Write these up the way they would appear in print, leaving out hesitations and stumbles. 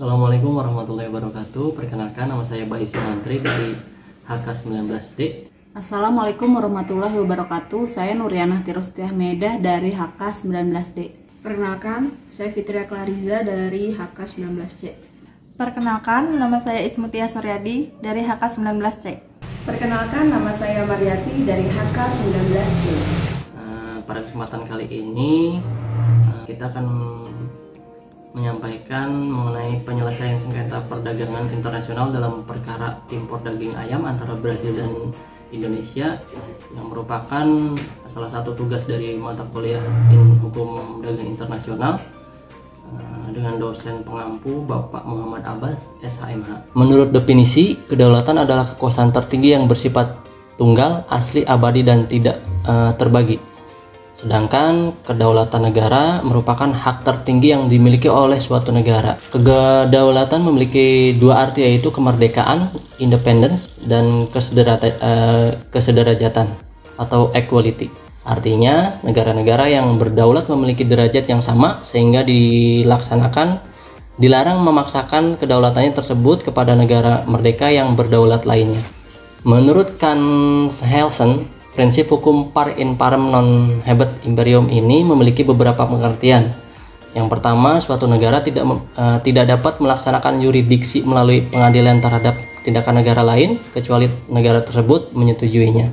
Assalamualaikum warahmatullahi wabarakatuh. Perkenalkan, nama saya Bayu Sumantri dari HK19D. Assalamualaikum warahmatullahi wabarakatuh. Saya Nuriana Tirustiah Medah dari HK19D. Perkenalkan, saya Fitria Klariza dari HK19C. Perkenalkan, nama saya Ismutia Suryadi dari HK19C. Perkenalkan, nama saya Mariati dari HK19C. Pada kesempatan kali ini kita akan menyampaikan mengenai penyelesaian sengketa perdagangan internasional dalam perkara impor daging ayam antara Brasil dan Indonesia, yang merupakan salah satu tugas dari mata kuliah Hukum Dagang Internasional dengan dosen pengampu Bapak Muhammad Abbas, SHMH. Menurut definisi, kedaulatan adalah kekuasaan tertinggi yang bersifat tunggal, asli, abadi, dan tidak terbagi. Sedangkan kedaulatan negara merupakan hak tertinggi yang dimiliki oleh suatu negara. Kedaulatan memiliki dua arti, yaitu kemerdekaan, independence, dan kesederajatan atau equality. Artinya, negara-negara yang berdaulat memiliki derajat yang sama sehingga dilarang memaksakan kedaulatannya tersebut kepada negara merdeka yang berdaulat lainnya. Menurut Kant Helsen, prinsip hukum par in parem non habet imperium ini memiliki beberapa pengertian. Yang pertama, suatu negara tidak dapat melaksanakan yurisdiksi melalui pengadilan terhadap tindakan negara lain kecuali negara tersebut menyetujuinya.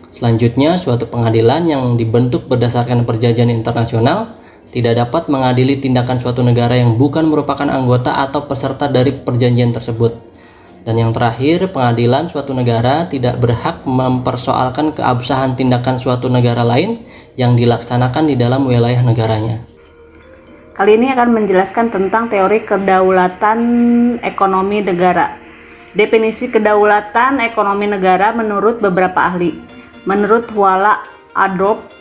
Selanjutnya, suatu pengadilan yang dibentuk berdasarkan perjanjian internasional tidak dapat mengadili tindakan suatu negara yang bukan merupakan anggota atau peserta dari perjanjian tersebut. Dan yang terakhir, pengadilan suatu negara tidak berhak mempersoalkan keabsahan tindakan suatu negara lain yang dilaksanakan di dalam wilayah negaranya. Kali ini akan menjelaskan tentang teori kedaulatan ekonomi negara. Definisi kedaulatan ekonomi negara menurut beberapa ahli. Menurut Wallace Adolphe,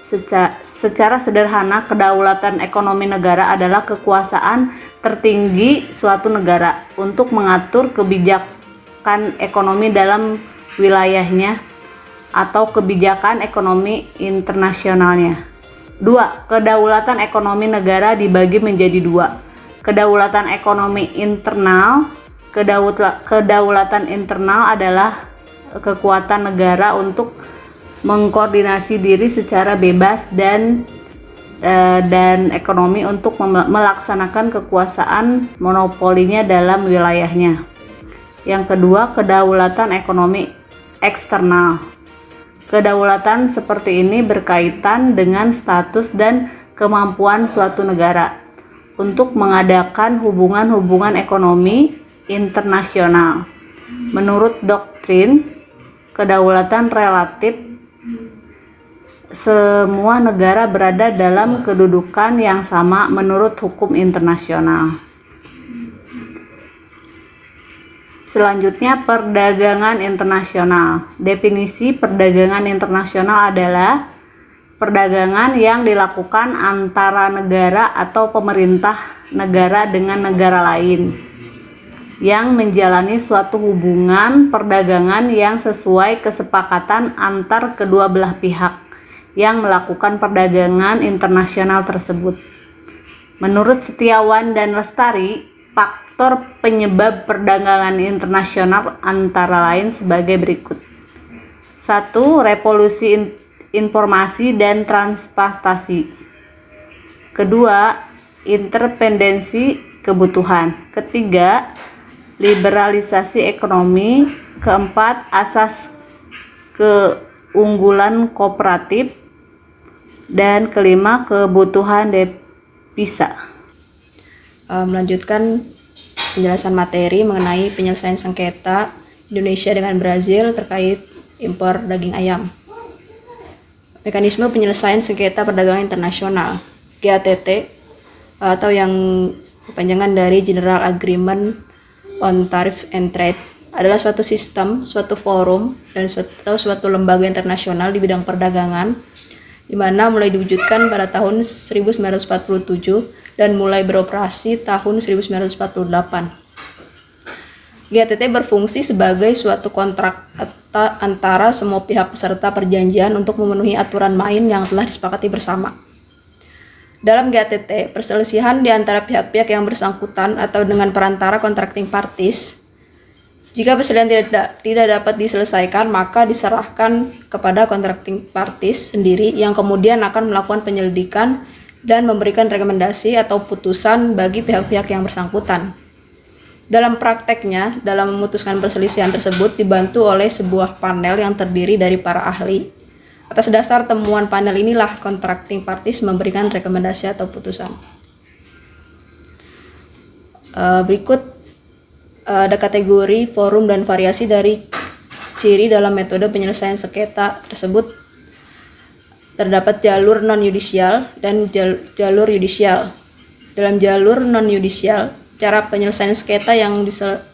secara sederhana, kedaulatan ekonomi negara adalah kekuasaan tertinggi suatu negara untuk mengatur kebijakan ekonomi dalam wilayahnya atau kebijakan ekonomi internasionalnya. 2. Kedaulatan ekonomi negara dibagi menjadi dua. Kedaulatan ekonomi internal. Kedaulatan internal adalah kekuatan negara untuk mengkoordinasi diri secara bebas dan ekonomi untuk melaksanakan kekuasaan monopolinya dalam wilayahnya. Yang kedua, kedaulatan ekonomi eksternal. Kedaulatan seperti ini berkaitan dengan status dan kemampuan suatu negara untuk mengadakan hubungan-hubungan ekonomi internasional. Menurut doktrin kedaulatan relatif, semua negara berada dalam kedudukan yang sama menurut hukum internasional. Selanjutnya, perdagangan internasional. Definisi perdagangan internasional adalah perdagangan yang dilakukan antara negara atau pemerintah negara dengan negara lain yang menjalani suatu hubungan perdagangan yang sesuai kesepakatan antar kedua belah pihak yang melakukan perdagangan internasional tersebut. Menurut Setiawan dan Lestari, faktor penyebab perdagangan internasional antara lain sebagai berikut. 1. Revolusi informasi dan transportasi. Kedua, interdependensi kebutuhan. Ketiga, liberalisasi ekonomi. Keempat, asas keunggulan kooperatif. Dan kelima, kebutuhan devisa. Melanjutkan penjelasan materi mengenai penyelesaian sengketa Indonesia dengan Brasil terkait impor daging ayam. Mekanisme penyelesaian sengketa perdagangan internasional GATT atau yang kepanjangan dari General Agreement on Tariff and Trade adalah suatu sistem, suatu forum, dan suatu lembaga internasional di bidang perdagangan di mana mulai diwujudkan pada tahun 1947 dan mulai beroperasi tahun 1948. GATT berfungsi sebagai suatu kontrak antara semua pihak peserta perjanjian untuk memenuhi aturan main yang telah disepakati bersama. Dalam GATT, perselisihan di antara pihak-pihak yang bersangkutan atau dengan perantara contracting parties, jika perselisihan tidak dapat diselesaikan, maka diserahkan kepada contracting parties sendiri yang kemudian akan melakukan penyelidikan dan memberikan rekomendasi atau putusan bagi pihak-pihak yang bersangkutan. Dalam prakteknya, dalam memutuskan perselisihan tersebut dibantu oleh sebuah panel yang terdiri dari para ahli. Atas dasar temuan panel inilah contracting parties memberikan rekomendasi atau putusan. Berikut ada kategori, forum, dan variasi dari ciri dalam metode penyelesaian sengketa tersebut. Terdapat jalur non-yudisial dan jalur yudisial. Dalam jalur non-yudisial, cara penyelesaian sengketa yang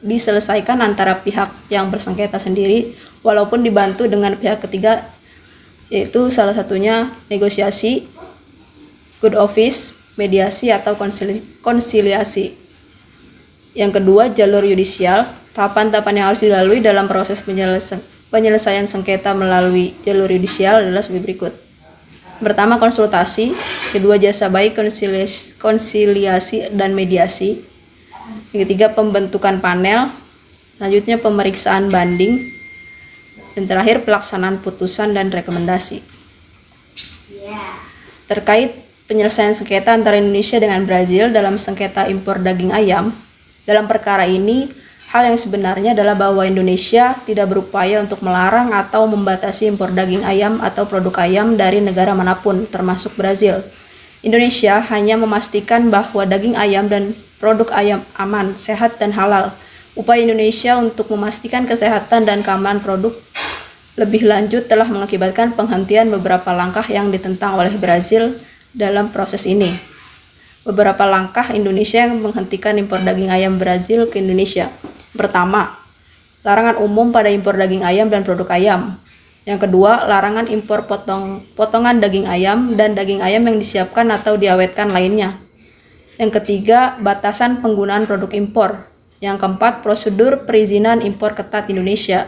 diselesaikan antara pihak yang bersengketa sendiri walaupun dibantu dengan pihak ketiga, yaitu salah satunya negosiasi, good office, mediasi, atau konsiliasi. Yang kedua, jalur yudisial. Tahapan-tahapan yang harus dilalui dalam proses penyelesaian sengketa melalui jalur yudisial adalah sebagai berikut. Pertama, konsultasi. Kedua, jasa baik, konsiliasi, dan mediasi. Yang ketiga, pembentukan panel. Selanjutnya, pemeriksaan banding. Dan terakhir, pelaksanaan putusan dan rekomendasi. Terkait penyelesaian sengketa antara Indonesia dengan Brazil dalam sengketa impor daging ayam, dalam perkara ini, hal yang sebenarnya adalah bahwa Indonesia tidak berupaya untuk melarang atau membatasi impor daging ayam atau produk ayam dari negara manapun, termasuk Brazil. Indonesia hanya memastikan bahwa daging ayam dan produk ayam aman, sehat, dan halal. Upaya Indonesia untuk memastikan kesehatan dan keamanan produk lebih lanjut telah mengakibatkan penghentian beberapa langkah yang ditentang oleh Brazil dalam proses ini. Beberapa langkah Indonesia yang menghentikan impor daging ayam Brazil ke Indonesia. Pertama, larangan umum pada impor daging ayam dan produk ayam. Yang kedua, larangan impor potongan daging ayam dan daging ayam yang disiapkan atau diawetkan lainnya. Yang ketiga, batasan penggunaan produk impor. Yang keempat, prosedur perizinan impor ketat Indonesia.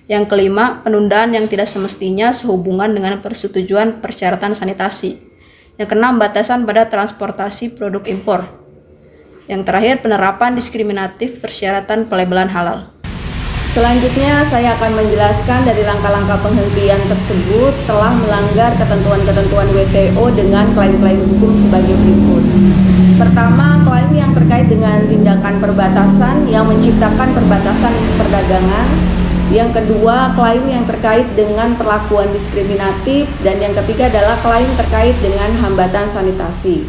Yang kelima, penundaan yang tidak semestinya sehubungan dengan persetujuan persyaratan sanitasi. Yang keenam, batasan pada transportasi produk impor. Yang terakhir, penerapan diskriminatif persyaratan pelabelan halal. Selanjutnya, saya akan menjelaskan dari langkah-langkah penghentian tersebut telah melanggar ketentuan-ketentuan WTO dengan klaim-klaim hukum sebagai berikut. Pertama, klaim yang terkait dengan tindakan perbatasan yang menciptakan perbatasan perdagangan. Yang kedua, klaim yang terkait dengan perlakuan diskriminatif. Dan yang ketiga adalah klaim terkait dengan hambatan sanitasi.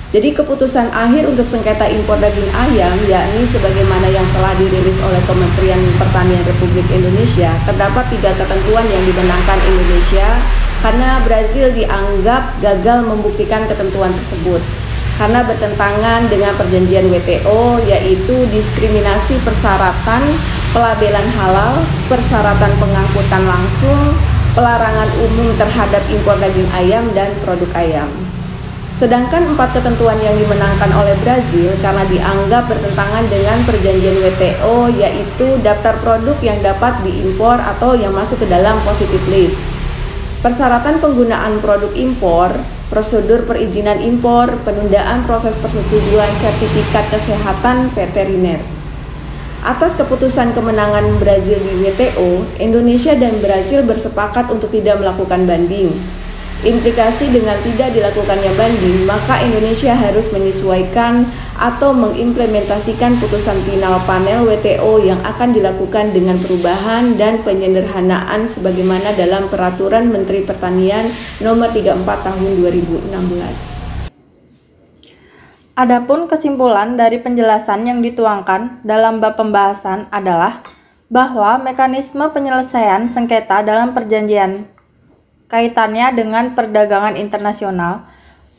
Jadi keputusan akhir untuk sengketa impor daging ayam, yakni sebagaimana yang telah dirilis oleh Kementerian Pertanian Republik Indonesia, terdapat 3 ketentuan yang dimenangkan Indonesia karena Brazil dianggap gagal membuktikan ketentuan tersebut. Karena bertentangan dengan perjanjian WTO, yaitu diskriminasi persyaratan pelabelan halal, persyaratan pengangkutan langsung, pelarangan umum terhadap impor daging ayam dan produk ayam. Sedangkan 4 ketentuan yang dimenangkan oleh Brazil karena dianggap bertentangan dengan perjanjian WTO, yaitu daftar produk yang dapat diimpor atau yang masuk ke dalam positive list, persyaratan penggunaan produk impor, prosedur perizinan impor, penundaan proses persetujuan sertifikat kesehatan veteriner. Atas keputusan kemenangan Brazil di WTO, Indonesia dan Brazil bersepakat untuk tidak melakukan banding. Implikasi dengan tidak dilakukannya banding, maka Indonesia harus menyesuaikan atau mengimplementasikan putusan final panel WTO yang akan dilakukan dengan perubahan dan penyederhanaan sebagaimana dalam Peraturan Menteri Pertanian Nomor 34 Tahun 2016. Adapun kesimpulan dari penjelasan yang dituangkan dalam bab pembahasan adalah bahwa mekanisme penyelesaian sengketa dalam perjanjian kaitannya dengan perdagangan internasional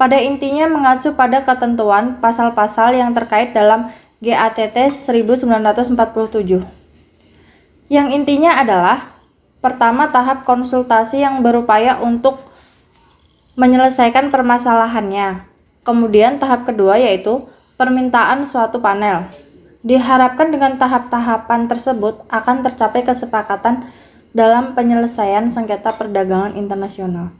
pada intinya mengacu pada ketentuan pasal-pasal yang terkait dalam GATT 1947. Yang intinya adalah pertama, tahap konsultasi yang berupaya untuk menyelesaikan permasalahannya. Kemudian tahap kedua yaitu permintaan suatu panel. Diharapkan dengan tahap-tahapan tersebut akan tercapai kesepakatan dalam penyelesaian sengketa perdagangan internasional.